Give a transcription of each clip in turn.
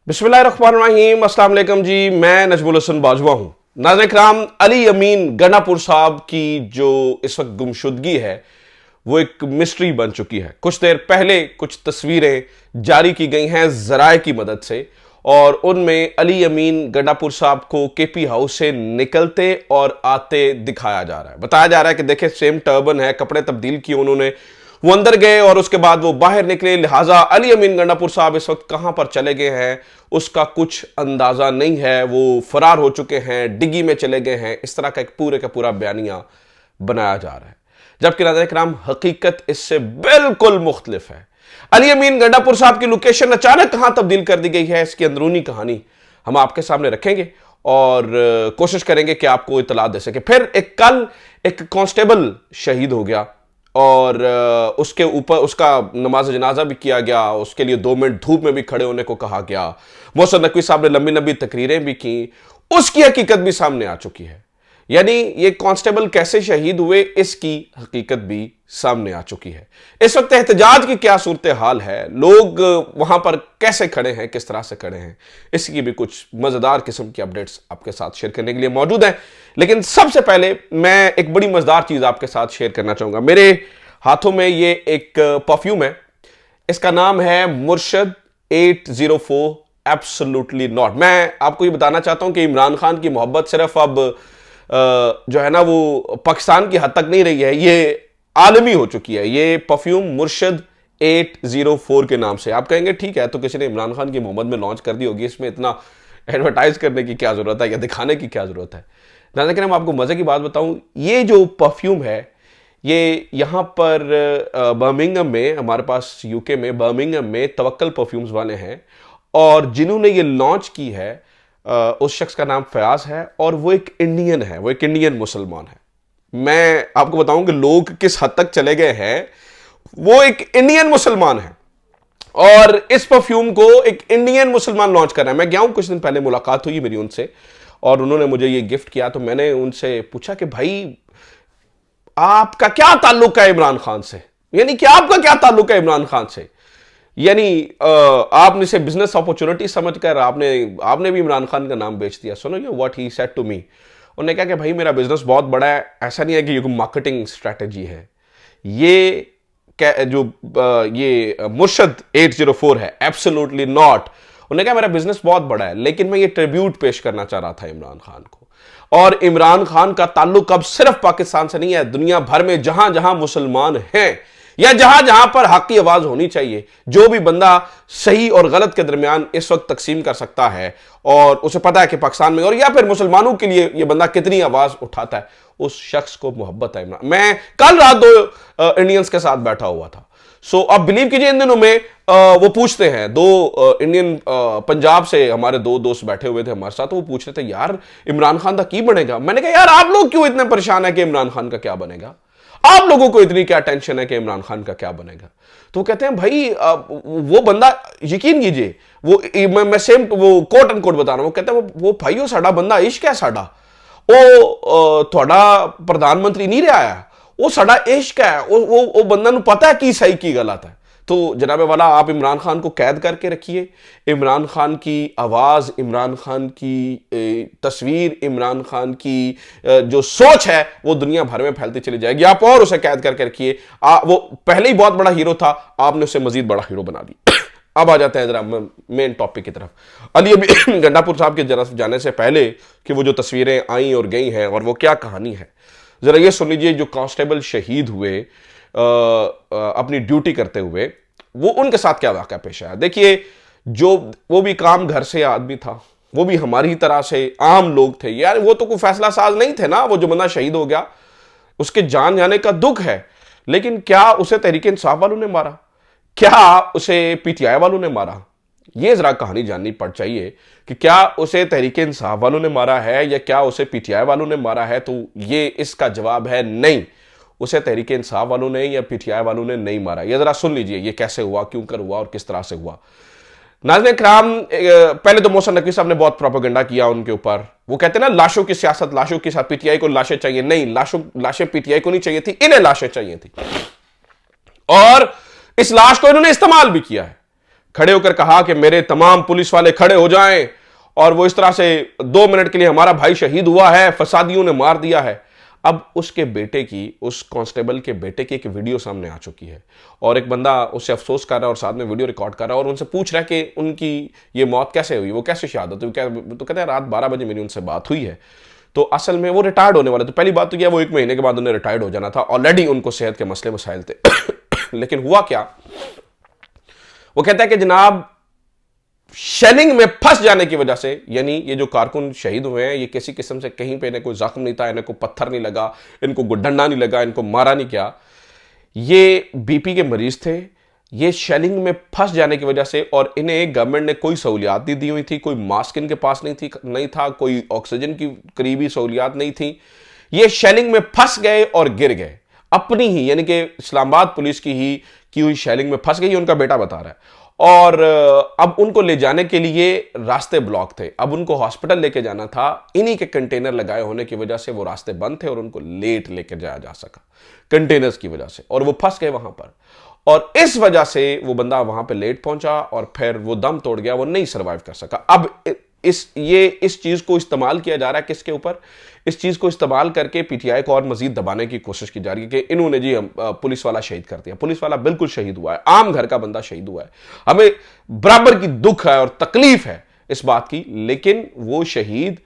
बिस्मिल्लाहिर्रहमानिर्रहीम, अस्सलाम वालेकुम जी। मैं नजमुल हसन बाजवा हूं। नाज़रीन किराम, अली अमीन गंडापुर साहब की जो इस वक्त गुमशुदगी है वो एक मिस्ट्री बन चुकी है। कुछ देर पहले कुछ तस्वीरें जारी की गई हैं ज़राए की मदद से और उनमें अली अमीन गंडापुर साहब को केपी हाउस से निकलते और आते दिखाया जा रहा है। बताया जा रहा है कि देखे सेम टर्बन है, कपड़े तब्दील किए उन्होंने, वो अंदर गए और उसके बाद वो बाहर निकले। लिहाजा अली अमीन गंडापुर साहब इस वक्त कहां पर चले गए हैं उसका कुछ अंदाजा नहीं है। वो फरार हो चुके हैं, डिग्गी में चले गए हैं, इस तरह का एक पूरे का पूरा बयानिया बनाया जा रहा है, जबकि नाज़रीन किराम हकीकत इससे बिल्कुल मुख्तलिफ है। अली अमीन गंडापुर साहब की लोकेशन अचानक कहां तब्दील कर दी गई है, इसकी अंदरूनी कहानी हम आपके सामने रखेंगे और कोशिश करेंगे कि आपको इतला दे सके। फिर कल एक कांस्टेबल शहीद हो गया और उसके ऊपर उसका नमाज जनाजा भी किया गया, उसके लिए 2 मिनट धूप में भी खड़े होने को कहा गया। मोहसिन नकवी साहब ने लंबी लंबी तकरीरें भी की, उसकी हकीकत भी सामने आ चुकी है। यानी ये कांस्टेबल कैसे शहीद हुए इसकी हकीकत भी सामने आ चुकी है। इस वक्त एहतजाज की क्या सूरत हाल है, लोग वहां पर कैसे खड़े हैं, किस तरह से खड़े हैं, इसकी भी कुछ मजेदार किस्म की अपडेट्स आपके साथ शेयर करने के लिए मौजूद हैं। लेकिन सबसे पहले मैं एक बड़ी मजेदार चीज आपके साथ शेयर करना चाहूंगा। मेरे हाथों में ये एक परफ्यूम है, इसका नाम है मुर्शद 804 एब्सोल्युटली नॉट। मैं आपको ये बताना चाहता हूं कि इमरान खान की मोहब्बत सिर्फ अब जो है ना वो पाकिस्तान की हद तक नहीं रही है, ये आलमी हो चुकी है। ये परफ्यूम मुर्शद 804 के नाम से। आप कहेंगे ठीक है, तो किसी ने इमरान खान की मोहब्बत में लॉन्च कर दी होगी, इसमें इतना एडवर्टाइज करने की क्या जरूरत है या दिखाने की क्या जरूरत है। लेकिन मैं आपको मजे की बात बताऊं, ये जो परफ्यूम है ये यहां पर बर्मिंघम में, हमारे पास यूके में बर्मिंघम में तवक्कल परफ्यूम्स वाले हैं और जिन्होंने ये लॉन्च की है उस शख्स का नाम फयाज है और वो एक इंडियन है, वो एक इंडियन मुसलमान है। मैं आपको बताऊं कि लोग किस हद तक चले गए हैं, वो एक इंडियन मुसलमान है और इस परफ्यूम को एक इंडियन मुसलमान लॉन्च कर रहा है। मैं गया हूं, कुछ दिन पहले मुलाकात हुई मेरी उनसे और उन्होंने मुझे ये गिफ्ट किया, तो मैंने उनसे पूछा कि भाई आपका क्या ताल्लुक है इमरान खान से, यानी कि आपका क्या ताल्लुक है इमरान खान से, यानी आपने इसे बिजनेस अपॉर्चुनिटी समझकर आपने भी इमरान खान का नाम बेच दिया। सुनो ये what he said to me. उन्होंने कहा कि भाई मेरा बिजनेस बहुत बड़ा है, ऐसा नहीं है कि ये मार्केटिंग स्ट्रेटेजी है। ये जो ये मुर्शद 804 है एब्सोल्युटली नॉट। उन्होंने कहा मेरा बिजनेस बहुत बड़ा है, लेकिन मैं ये ट्रिब्यूट पेश करना चाह रहा था इमरान खान को। और इमरान खान का ताल्लुक अब सिर्फ पाकिस्तान से नहीं है, दुनिया भर में जहां जहां मुसलमान हैं या जहां जहां पर हक की आवाज होनी चाहिए, जो भी बंदा सही और गलत के दरमियान इस वक्त तकसीम कर सकता है और उसे पता है कि पाकिस्तान में और या फिर मुसलमानों के लिए यह बंदा कितनी आवाज उठाता है, उस शख्स को मोहब्बत है इमरान। मैं कल रात 2 इंडियंस के साथ बैठा हुआ था। सो अब बिलीव कीजिए इन दिनों में वो पूछते हैं, 2 इंडियन पंजाब से हमारे 2 दोस्त बैठे हुए थे हमारे साथ, तो वो पूछ रहे थे यार इमरान खान का की बनेगा। मैंने कहा यार आप लोग क्यों इतने परेशान है कि इमरान खान का क्या बनेगा, आप लोगों को इतनी क्या टेंशन है कि इमरान खान का क्या बनेगा। तो वो कहते हैं भाई वो बंदा, यकीन कीजिए वो मैं सेम वो कोट एंड कोट बता रहा हूं, वो कहते हैं वो भाई साडा बंदा इश्क है साडा, वो थोड़ा प्रधानमंत्री नहीं रहा है, वो साडा इश्क है, वो बंदा पता है कि सही की गलत है। तो जनाबे वाला आप इमरान खान को कैद करके रखिए, इमरान खान की आवाज़, इमरान खान की तस्वीर, इमरान खान की जो सोच है वो दुनिया भर में फैलती चली जाएगी। आप और उसे कैद करके रखिए। वो पहले ही बहुत बड़ा हीरो था, आपने उसे मजीद बड़ा हीरो बना दिया। अब आ जाते हैं जरा मेन टॉपिक की तरफ। अली अभी गंडापुर साहब के जरा जाने से पहले कि वो जो तस्वीरें आई और गई हैं और वो क्या कहानी है, जरा ये सुन लीजिए। जो कांस्टेबल शहीद हुए अपनी ड्यूटी करते हुए, वो उनके साथ क्या वाक़या पेश आया। देखिए, जो वो भी काम घर से आदमी था, वो भी हमारी तरह से आम लोग थे यार, वो तो कोई फैसला साज नहीं थे ना। वो जो बंदा शहीद हो गया उसके जान जाने का दुख है, लेकिन क्या उसे तहरीक इंसाफ वालों ने मारा, क्या उसे पीटीआई वालों ने मारा, ये जरा कहानी जाननी पड़ चाहिए कि क्या उसे तहरीक इंसाफ वालों ने मारा है या क्या उसे पीटीआई वालों ने मारा है। तो ये इसका जवाब है नहीं, उसे तहरीक इंसाफ वालों ने या पीटीआई वालों ने नहीं मारा। ये जरा सुन लीजिए ये कैसे हुआ, क्यों कर हुआ और किस तरह से हुआ। नाज़रीन किराम, पहले तो मोहसिन नकवी साहब ने बहुत प्रोपेगेंडा किया उनके ऊपर। वो कहते हैं ना लाशों की सियासत, लाशों के साथ पीटीआई को लाशें चाहिए। नहीं, लाशें पीटीआई को नहीं चाहिए थी, इन्हें लाशें चाहिए थी और इस लाश को इन्होंने इस्तेमाल भी किया है। खड़े होकर कहा कि मेरे तमाम पुलिस वाले खड़े हो जाएं, और वो इस तरह से 2 मिनट के लिए हमारा भाई शहीद हुआ है, फसादियों ने मार दिया है। अब उसके बेटे की, उस कांस्टेबल के बेटे की एक वीडियो सामने आ चुकी है, और एक बंदा उससे अफसोस कर रहा है और साथ में वीडियो रिकॉर्ड कर रहा है और उनसे पूछ रहा है कि उनकी ये मौत कैसे हुई, वो कैसे शहादत हुई। तो कहते हैं रात 12 बजे मेरी उनसे बात हुई है। तो असल में वो रिटायर्ड होने वाले, तो पहली बात तो क्या, वो 1 महीने के बाद उन्हें रिटायर्ड हो जाना था, ऑलरेडी उनको सेहत के मसले मसाइल थे। लेकिन हुआ क्या, वो कहता है कि जनाब शेलिंग में फंस जाने की वजह से, यानी ये जो कारकुन शहीद हुए हैं, ये किसी किस्म से कहीं पे इन्हें कोई जख्म नहीं था, इन्हें कोई पत्थर नहीं लगा, इनको गुड्डंडा नहीं लगा, इनको मारा नहीं किया, ये बीपी के मरीज थे। ये शेलिंग में फंस जाने की वजह से, और इन्हें गवर्नमेंट ने कोई सहूलियात नहीं दी हुई थी, कोई मास्क इनके पास नहीं था, कोई ऑक्सीजन की करीबी सहूलियात नहीं थी। ये शेलिंग में फंस गए और गिर गए, अपनी ही, यानी कि इस्लामाबाद पुलिस की ही की हुई शेलिंग में फंस गई, उनका बेटा बता रहा है। और अब उनको ले जाने के लिए रास्ते ब्लॉक थे, अब उनको हॉस्पिटल लेके जाना था, इन्हीं के कंटेनर लगाए होने की वजह से वो रास्ते बंद थे और उनको लेट लेकर जाया जा सका कंटेनर्स की वजह से, और वो फंस गए वहां पर, और इस वजह से वो बंदा वहां पे लेट पहुंचा और फिर वो दम तोड़ गया, वो नहीं सर्वाइव कर सका। अब इस चीज को इस्तेमाल किया जा रहा है किसके ऊपर, इस चीज को इस्तेमाल करके पीटीआई को और मजीद दबाने की कोशिश की जा रही है कि इन्होंने जी पुलिस वाला शहीद कर दिया। पुलिस वाला बिल्कुल शहीद हुआ है, आम घर का बंदा शहीद हुआ है, हमें बराबर की दुख है और तकलीफ है इस बात की, लेकिन वो शहीद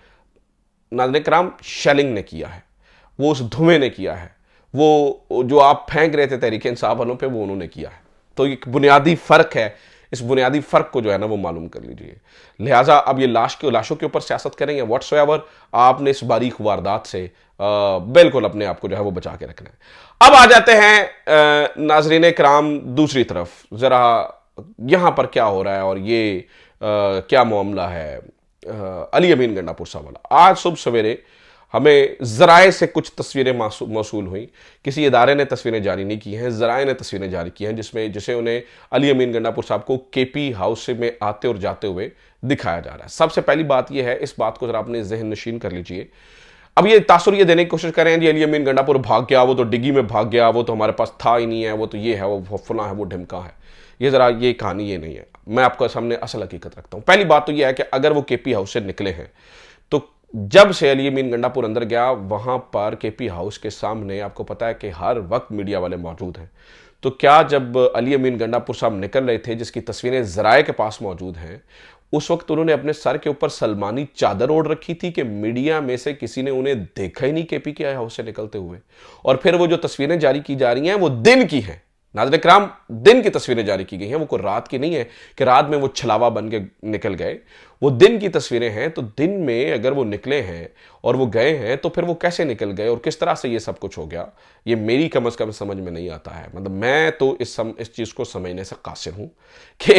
नाज़रीन किराम शेलिंग ने किया है, वो उस धुएं ने किया है, वो जो आप फेंक रहे थे तहरीक इंसाफ वालों पे, वो उन्होंने किया है। तो एक बुनियादी फर्क है, इस बुनियादी फर्क को जो है ना वो मालूम कर लीजिए। लिहाजा अब ये लाशों के ऊपर सियासत करेंगे व्हाट्सएवर, आपने इस बारीक वारदात से बिल्कुल अपने आप को जो है वो बचा के रखना है। अब आ जाते हैं नाजरीन किराम दूसरी तरफ, जरा यहां पर क्या हो रहा है और ये क्या मामला है अली अमीन गंडापुर साहब वाला। आज सुबह सवेरे हमें ज़राए से कुछ तस्वीरें मौसूल हुई, किसी इदारे ने तस्वीरें जारी नहीं की हैं, ज़राए ने तस्वीरें जारी की हैं, जिसे उन्हें अली अमीन गंडापुर साहब को केपी हाउस में आते और जाते हुए दिखाया जा रहा है। सबसे पहली बात यह है, इस बात को जरा अपने जहन नशीन कर लीजिए। अब ये तासुर ये देने की कोशिश कर रहे हैं जी अली अमीन गंडापुर भाग गया, वो तो डिग्गी में भाग गया, वो तो हमारे पास था ही नहीं है, वो तो ये है, वो फुला है, वो ढिमका है। ये ज़रा ये कहानी ये नहीं है, मैं आपको सामने असल हकीकत रखता हूँ। पहली बात तो यह है कि अगर वो केपी हाउस से निकले हैं, तो जब से अली अमीन गंडापुर अंदर गया, वहां पर केपी हाउस के सामने आपको पता है कि हर वक्त मीडिया वाले मौजूद हैं। तो क्या जब अली अमीन गंडापुर साहब निकल रहे थे, जिसकी तस्वीरें ज़राए के पास मौजूद हैं, उस वक्त उन्होंने अपने सर के ऊपर सलमानी चादर ओढ़ रखी थी कि मीडिया में से किसी ने उन्हें देखा ही नहीं केपी के हाउस से निकलते हुए? और फिर वो जो तस्वीरें जारी की जा रही हैं वो दिन की हैं, नाज़रीन किराम, दिन की तस्वीरें जारी की गई हैं, वो कोई रात की नहीं है कि रात में वो छलावा बन के निकल गए। वो दिन की तस्वीरें हैं। तो दिन में अगर वो निकले हैं और वो गए हैं, तो फिर वो कैसे निकल गए और किस तरह से ये सब कुछ हो गया, ये मेरी कम से कम समझ में नहीं आता है। मतलब मैं तो इस चीज़ को समझने से कासिर हूँ कि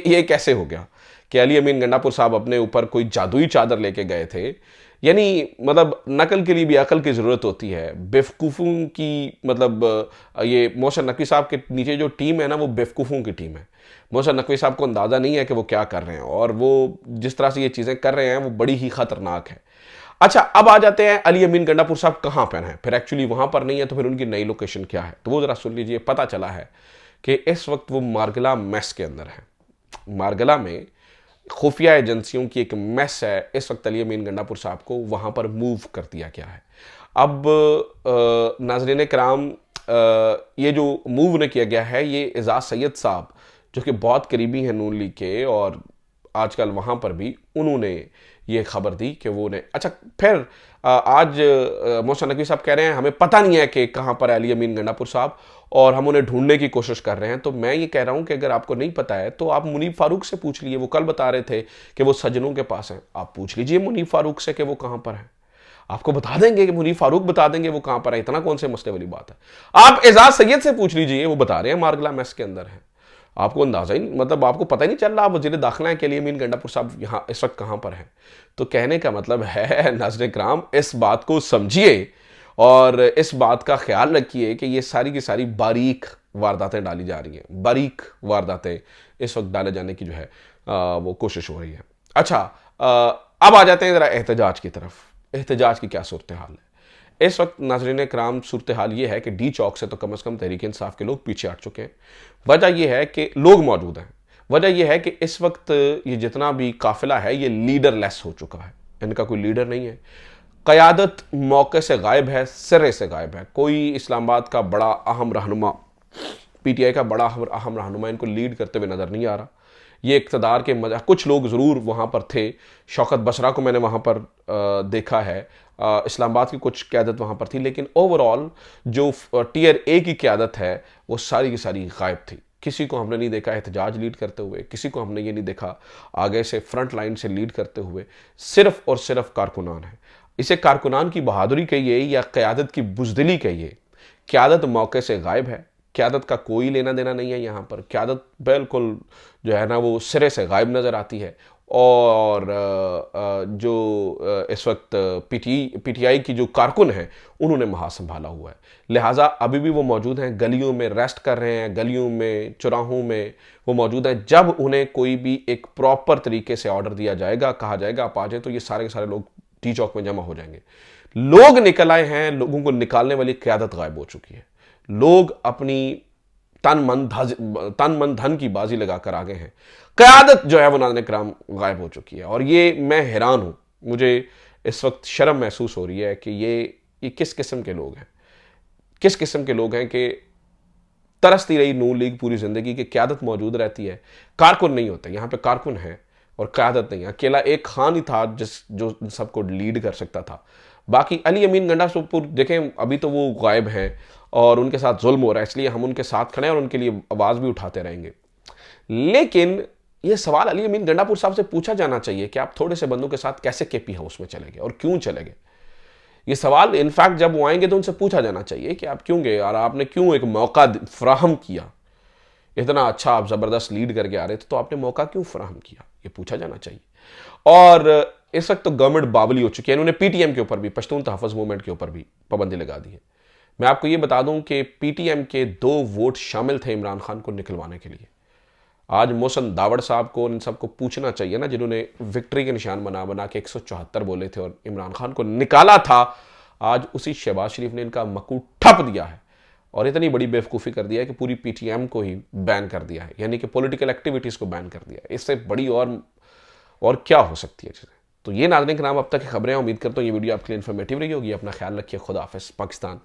ये कैसे हो गया कि अली अमीन गंडापुर साहब अपने ऊपर कोई जादुई चादर लेके गए थे। यानी मतलब नकल के लिए भी अकल की ज़रूरत होती है। बेवकूफ़ों की, मतलब ये मोहसिन नकवी साहब के नीचे जो टीम है ना, वो बेवकूफ़ों की टीम है। मोहसिन नकवी साहब को अंदाज़ा नहीं है कि वो क्या कर रहे हैं, और वो जिस तरह से ये चीज़ें कर रहे हैं वो बड़ी ही ख़तरनाक है। अच्छा, अब आ जाते हैं अली अमीन गंडापुर साहब कहाँ पर हैं, फिर एक्चुअली वहाँ पर नहीं है, तो फिर उनकी नई लोकेशन क्या है, तो वो ज़रा सुन लीजिए। पता चला है कि इस वक्त वो मारगला मेस के अंदर है। मारगला में खुफिया एजेंसियों की एक मेस है, इस वक्त अली अमीन गंडापुर साहब को वहाँ पर मूव कर दिया गया है। अब नाज़रीन कराम, ये जो मूव ने किया गया है, ये एजाज सैयद साहब जो कि बहुत करीबी हैं नून लीग के, और आजकल वहाँ पर भी उन्होंने ये खबर दी कि वो ने, अच्छा फिर आज मोहसिन नकवी साहब कह रहे हैं हमें पता नहीं है कि कहाँ पर है अली अमीन गंडापुर साहब, और हम उन्हें ढूंढने की कोशिश कर रहे हैं। तो मैं ये कह रहा हूँ कि अगर आपको नहीं पता है तो आप मुनीफ फारूक से पूछ लीजिए। वो कल बता रहे थे कि वो सज्जनों के पास हैं, आप पूछ लीजिए मुनीफ फारूक से कि वो कहाँ पर है, आपको बता देंगे कि मुनीफ फारूक बता देंगे वो कहाँ पर है। इतना कौन से मसले वाली बात है। आप एजाज सैयद से पूछ लीजिए, वो बता रहे हैं मारगला मेस के अंदर है। आपको अंदाजा ही, मतलब आपको पता ही नहीं चल रहा आप वज़ीर दाखिला है कि अली अमीन गंडापुर साहब यहाँ इस वक्त कहाँ पर हैं। तो कहने का मतलब है नाज़रीन किराम, इस बात को समझिए और इस बात का ख्याल रखिए कि ये सारी की सारी बारीक वारदातें डाली जा रही हैं, बारीक वारदातें इस वक्त डाले जाने की जो है वो कोशिश हो रही है। अच्छा, अब आ जाते हैं ज़रा एहतजाज की तरफ। एहतजाज की क्या सूरत हाल है इस वक्त नाज़रीन कराम? सूरत हाल ये है कि डी चौक से तो कम से कम तहरीक इंसाफ के लोग पीछे हट चुके हैं। वजह यह है कि लोग मौजूद हैं, वजह यह है कि इस वक्त ये जितना भी काफिला है ये लीडरलेस हो चुका है, इनका कोई लीडर नहीं है। क़यादत मौके से गायब है, सिरे से गायब है। कोई इस्लामाबाद का बड़ा अहम रहनुमा, पीटीआई का बड़ा अहम रहनुमा इनको लीड करते हुए नज़र नहीं आ रहा। ये इक़्तिदार के कुछ लोग ज़रूर वहाँ पर थे। शौकत बसरा को मैंने वहाँ पर देखा है, इस्लामाबाद की कुछ क़यादत वहाँ पर थी, लेकिन ओवरऑल जो टीयर ए की क़यादत है वो सारी की सारी गायब थी। किसी को हमने नहीं देखा एहतजाज लीड करते हुए, किसी को हमने ये नहीं देखा आगे से फ्रंट लाइन से लीड करते हुए। सिर्फ और सिर्फ कारकुनान है। इसे कारकुनान की बहादुरी कहिए या क़यादत की बुज़दिली कहिए, क़यादत मौके से गायब है। क़यादत का कोई लेना देना नहीं है यहाँ पर। क़यादत बिल्कुल जो है ना वो सिरे से गायब नज़र आती है। और जो इस वक्त पीटीआई की जो कारकुन हैं उन्होंने महा संभाला हुआ है, लिहाजा अभी भी वो मौजूद हैं, गलियों में रेस्ट कर रहे हैं, गलियों में चौराहों में वो मौजूद हैं। जब उन्हें कोई भी एक प्रॉपर तरीके से ऑर्डर दिया जाएगा, कहा जाएगा आप आ जाए, तो ये सारे के सारे लोग टी चौक में जमा हो जाएंगे। लोग निकल आए हैं, लोगों को निकालने वाली क़यादत गायब हो चुकी है। लोग अपनी तन मन धन की बाजी लगाकर आ गए हैं। क़यादत जो है वो नाज़रीन किराम गायब हो चुकी है। और ये मैं हैरान हूँ, मुझे इस वक्त शर्म महसूस हो रही है कि ये किस किस्म के लोग हैं, किस किस्म के लोग हैं कि तरसती रही नून लीग पूरी ज़िंदगी की क़यादत मौजूद रहती है, कारकुन नहीं होते। यहाँ पे कारकुन है और क़यादत नहीं। अकेला एक खान ही था जो सबको लीड कर सकता था। बाकी अली अमीन गंडापुर देखें, अभी तो वो गायब हैं और उनके साथ जुल्म हो रहा है, इसलिए हम उनके साथ खड़े हैं और उनके लिए आवाज़ भी उठाते रहेंगे। लेकिन ये सवाल अली अमीन गंडापुर साहब से पूछा जाना चाहिए कि आप थोड़े से बंदों के साथ कैसे केपी हाउस में चले गए और क्यों चले गए। ये सवाल इनफैक्ट जब वो आएंगे तो उनसे पूछा जाना चाहिए कि आप क्यों गए और आपने क्यों एक मौका फ्राहम किया। इतना अच्छा आप ज़बरदस्त लीड करके आ रहे थे तो आपने मौका क्यों फ्राहम किया, ये पूछा जाना चाहिए। और इस वक्त तो गवर्नमेंट बावली हो चुकी है। इन्होंने पीटीएम के ऊपर भी, पश्तून तहफ़्फ़ुज़ मूवमेंट के ऊपर भी पाबंदी लगा दी है। मैं आपको ये बता दूं कि पीटीएम के 2 वोट शामिल थे इमरान खान को निकलवाने के लिए। आज मोहसिन दावड़ साहब को, इन सबको पूछना चाहिए ना, जिन्होंने विक्ट्री के निशान बना बना के 174 बोले थे और इमरान खान को निकाला था। आज उसी शहबाज शरीफ ने इनका मकू ठप दिया है और इतनी बड़ी बेवकूफ़ी कर दिया है कि पूरी पीटीएम को ही बैन कर दिया है, यानी कि पॉलिटिकल एक्टिविटीज़ को बैन कर दिया है। इससे बड़ी और क्या हो सकती है चीज़ें। तो ये नाज़रीन के नाम अब तक की खबरें। उम्मीद करता हूँ ये वीडियो आपके लिए इन्फॉर्मेटिव रही होगी। अपना ख्याल रखिए। खुदा हाफ़िज़। पाकिस्तान